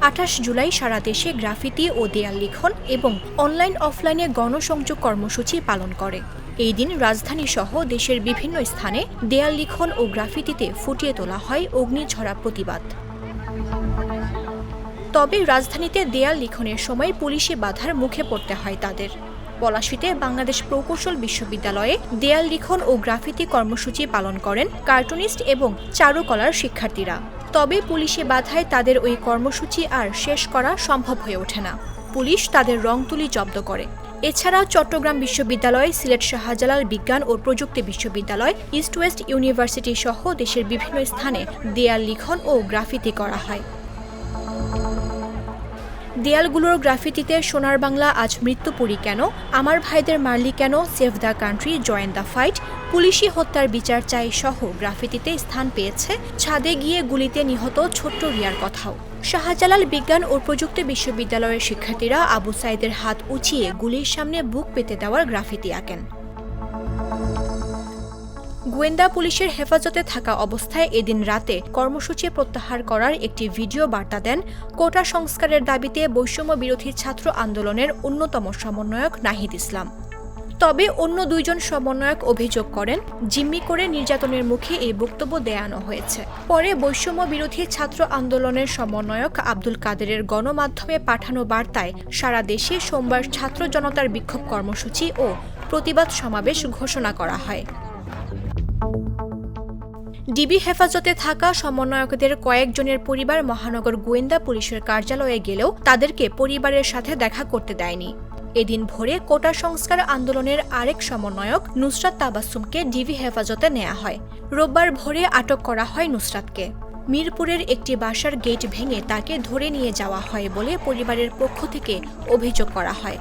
28 জুলাই সারা দেশে গ্রাফিতি ও দেয়াল লিখন এবং অনলাইন অফলাইনে গণসংযোগ কর্মসূচি পালন করে। এই দিন রাজধানী সহ দেশের বিভিন্ন স্থানে দেয়াল লিখন ও গ্রাফিতিতে ফুটিয়ে তোলা হয় অগ্নিঝরা প্রতিবাদ। তবে রাজধানীতে দেয়াল লিখনের সময় পুলিশি বাধার মুখে পড়তে হয় তাদের। পলাশীতে বাংলাদেশ প্রকৌশল বিশ্ববিদ্যালয়ে দেয়াল লিখন ও গ্রাফিতি কর্মসূচি পালন করেন কার্টুনিস্ট এবং চারুকলার শিক্ষার্থীরা। তবে পুলিশি বাধায় তাদের ওই কর্মসূচি আর শেষ করা সম্ভব হয়ে ওঠে না। পুলিশ তাদের রং তুলি জব্দ করে। এছাড়াও চট্টগ্রাম বিশ্ববিদ্যালয়, সিলেট শাহজালাল বিজ্ঞান ও প্রযুক্তি বিশ্ববিদ্যালয়, ইস্ট ওয়েস্ট ইউনিভার্সিটি সহ দেশের বিভিন্ন স্থানে দেয়াল লিখন ও গ্রাফিতি করা হয়। দেয়ালগুলোর গ্রাফিতিতে সোনার বাংলা আজ মৃত্যুপুরী কেন, আমার ভাইদের মারলি কেন, save the country, join the fight, পুলিশি হত্যার বিচার চাই সহ গ্রাফিতিতে স্থান পেয়েছে ছাদে গিয়ে গুলিতে নিহত ছোট্ট রিয়ার কথাও। শাহজালাল বিজ্ঞান ও প্রযুক্তি বিশ্ববিদ্যালয়ের শিক্ষার্থীরা আবু সাইদের হাত উঁচিয়ে গুলির সামনে বুক পেতে দেওয়ার গ্রাফিতি আঁকেন। গোয়েন্দা পুলিশের হেফাজতে থাকা অবস্থায় এদিন রাতে কর্মসূচি প্রত্যাহার করার একটি ভিডিও বার্তা দেন কোটা সংস্কারের দাবিতে বৈষম্য বিরোধী ছাত্র আন্দোলনের অন্যতম সমন্বয়ক নাহিদ ইসলাম। তবে অন্য দুইজন সমন্বয়ক অভিযোগ করেন, জিম্মি করে নির্যাতনের মুখে এই বক্তব্য দেয়ানো হয়েছে। পরে বৈষম্য বিরোধী ছাত্র আন্দোলনের সমন্বয়ক আব্দুল কাদেরের গণমাধ্যমে পাঠানো বার্তায় সারা দেশে সোমবার ছাত্র জনতার বিক্ষোভ কর্মসূচি ও প্রতিবাদ সমাবেশ ঘোষণা করা হয়। ডিবি হেফাজতে থাকা সমন্বয়কদের কয়েকজনের পরিবার মহানগর গোয়েন্দা পুলিশের কার্যালয়ে গেলেও তাদেরকে পরিবারের সাথে দেখা করতে দেয়নি। এদিন ভোরে কোটা সংস্কার আন্দোলনের আরেক সমন্বয়ক নুসরাত তাবাসসুমকে ডিবি হেফাজতে নেওয়া হয়। রোববার ভোরে আটক করা হয় নুসরাতকে। মিরপুরের একটি বাসার গেট ভেঙে তাকে ধরে নিয়ে যাওয়া হয় বলে পরিবারের পক্ষ থেকে অভিযোগ করা হয়।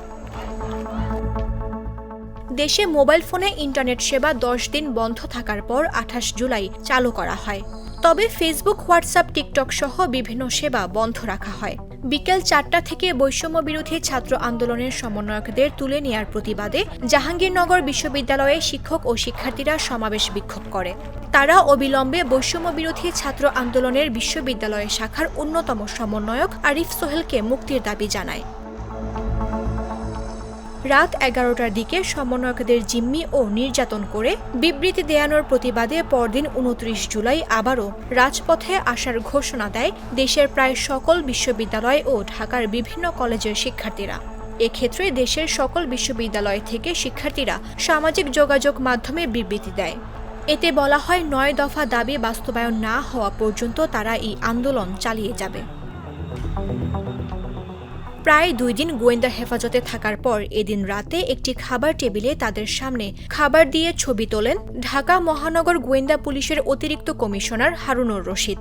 দেশে মোবাইল ফোনে ইন্টারনেট সেবা 10 দিন বন্ধ থাকার পর 28 জুলাই চালু করা হয়। তবে ফেসবুক, হোয়াটসঅ্যাপ, টিকটক সহ বিভিন্ন সেবা বন্ধ রাখা হয়। বিকেল 4টা থেকে বৈষম্য বিরোধী ছাত্র আন্দোলনের সমন্বয়কদের তুলে নেয়ার প্রতিবাদে জাহাঙ্গীরনগর বিশ্ববিদ্যালয়ে শিক্ষক ও শিক্ষার্থীরা সমাবেশ বিক্ষোভ করে। তারা অবিলম্বে বৈষম্য বিরোধী ছাত্র আন্দোলনের বিশ্ববিদ্যালয় শাখার অন্যতম সমন্বয়ক আরিফ সোহেলকে মুক্তির দাবি জানায়। রাত 11টার দিকে সমন্বয়কদের জিম্মি ও নির্যাতন করে বিবৃতি দেয়ানোর প্রতিবাদে পরদিন 29 জুলাই আবারও রাজপথে আসার ঘোষণা দেয় দেশের প্রায় সকল বিশ্ববিদ্যালয় ও ঢাকার বিভিন্ন কলেজের শিক্ষার্থীরা। এক্ষেত্রে দেশের সকল বিশ্ববিদ্যালয় থেকে শিক্ষার্থীরা সামাজিক যোগাযোগ মাধ্যমে বিবৃতি দেয়। এতে বলা হয় 9 দফা দাবি বাস্তবায়ন না হওয়া পর্যন্ত তারা এই আন্দোলন চালিয়ে যাবে। প্রায় 2 দিন গোয়েন্দা হেফাজতে থাকার পর এদিন রাতে একটি খাবার টেবিলে তাদের সামনে খাবার দিয়ে ছবি তোলেন ঢাকা মহানগর গোয়েন্দা পুলিশের অতিরিক্ত কমিশনার হারুনুর রশিদ।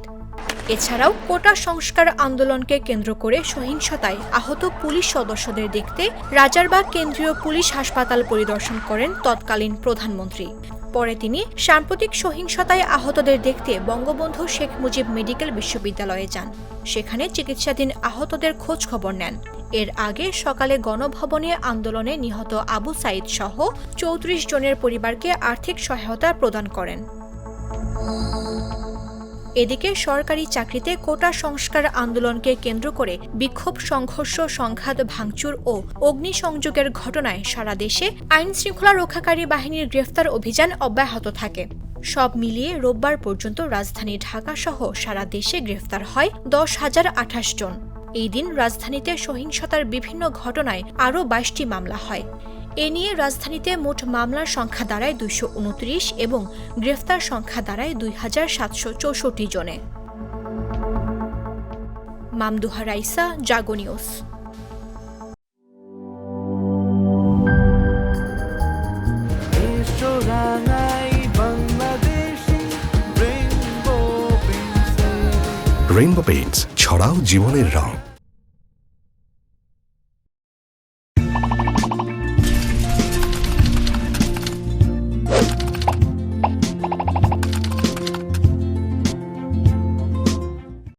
এছাড়াও কোটা সংস্কার আন্দোলনকে কেন্দ্র করে সহিংসতায় আহত পুলিশ সদস্যদের দেখতে রাজারবাগ কেন্দ্রীয় পুলিশ হাসপাতাল পরিদর্শন করেন তৎকালীন প্রধানমন্ত্রী। পরে তিনি সাম্প্রতিক সহিংসতায় আহতদের দেখতে বঙ্গবন্ধু শেখ মুজিব মেডিকেল বিশ্ববিদ্যালয়ে যান। সেখানে চিকিৎসাধীন আহতদের খোঁজ খবর নেন। এর আগে সকালে গণভবনে আন্দোলনে নিহত আবু সাইদ সহ 34 জনের পরিবারকে আর্থিক সহায়তা প্রদান করেন। এদিকে সরকারি চাকরিতে কোটা সংস্কার আন্দোলনকে কেন্দ্র করে বিক্ষোভ, সংঘর্ষ, সংঘাত, ভাঙচুর ও অগ্নিসংযোগের ঘটনায় সারা দেশে আইন শৃঙ্খলা রক্ষাকারী বাহিনীর গ্রেফতার অভিযান অব্যাহত থাকে। সব মিলিয়ে রোববার পর্যন্ত রাজধানী ঢাকা সহ সারা দেশে গ্রেফতার হয় 10,028 জন। এই দিন রাজধানীতে সহিংসতার বিভিন্ন ঘটনায় আরও 22টি মামলা হয়। এ নিয়ে রাজধানীতে মোট মামলার সংখ্যা দাঁড়ায় 229 এবং গ্রেফতার সংখ্যা দাঁড়ায় 2,764 জনে। মামদুহা রাইসা, জাগো নিউজ। রেইনবো পেইন্টস, ছড়াও জীবনের রং।